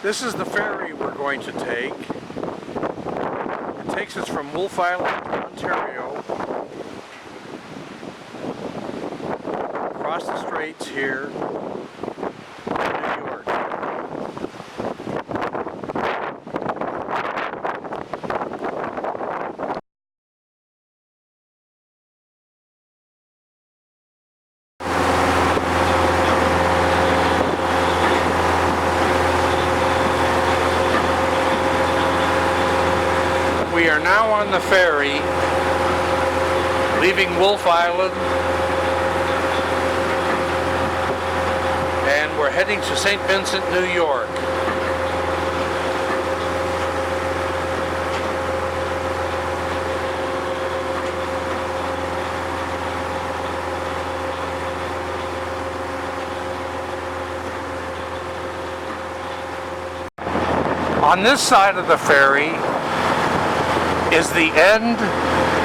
This is the ferry we're going to take. It takes us from Wolfe Island, Ontario, across the straits here to New York. We are now on the ferry, leaving Wolfe Island, and we're heading to St. Vincent, New York. On this side of the ferry is the end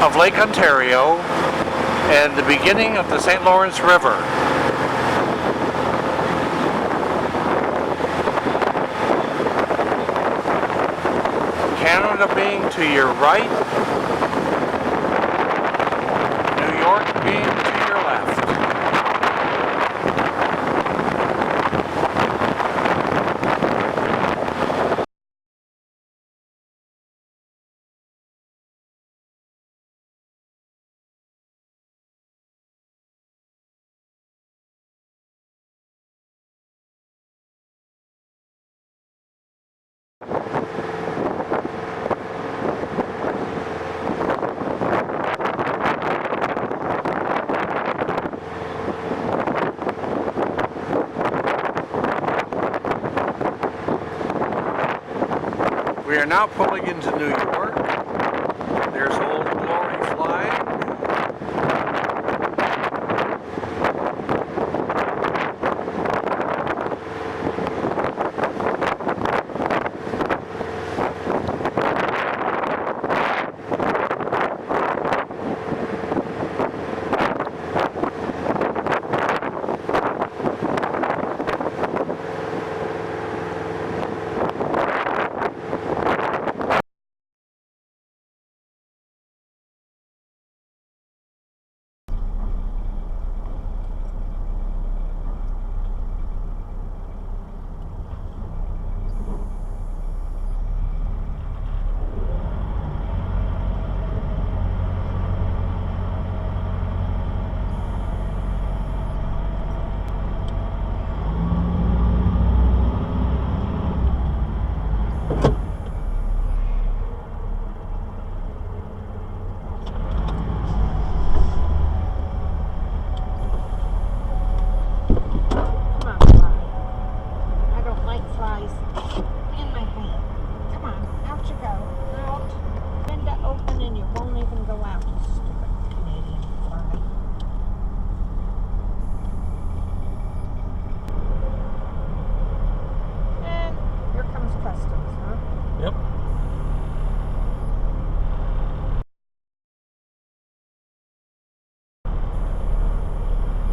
of Lake Ontario and the beginning of the St. Lawrence River. Canada being to your right, New York being to your left. We are now pulling into New York. There's Old Glory flying.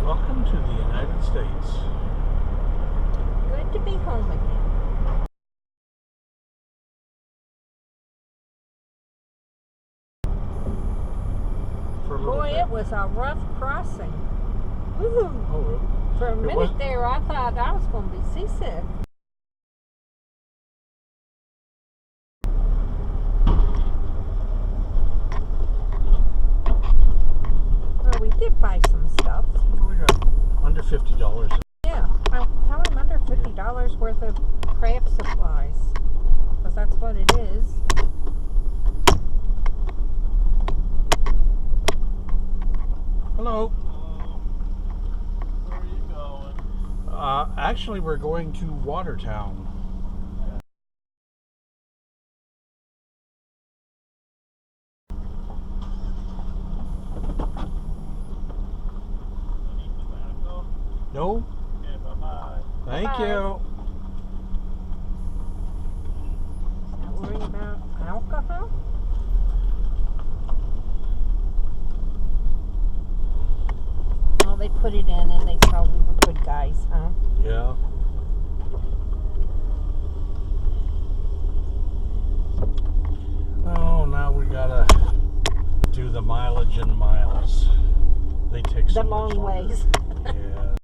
Welcome to the United States. Good to be home again. Boy, it was a rough crossing. Woo-hoo. Oh, really? For a minute there, I thought I was going to be seasick. Well, we did buy some stuff. Oh, we got under $50. Yeah, I'll tell him under $50 worth of craft supplies, because that's what it is. Hello. Where are you going? Actually, we're going to Watertown. No? Okay, bye-bye. Thank Bye. you. Not worrying about alcohol? Well, they put it in and they saw we were good guys, huh? Yeah. mileage and miles. They take so The much long longer. ways. Yeah.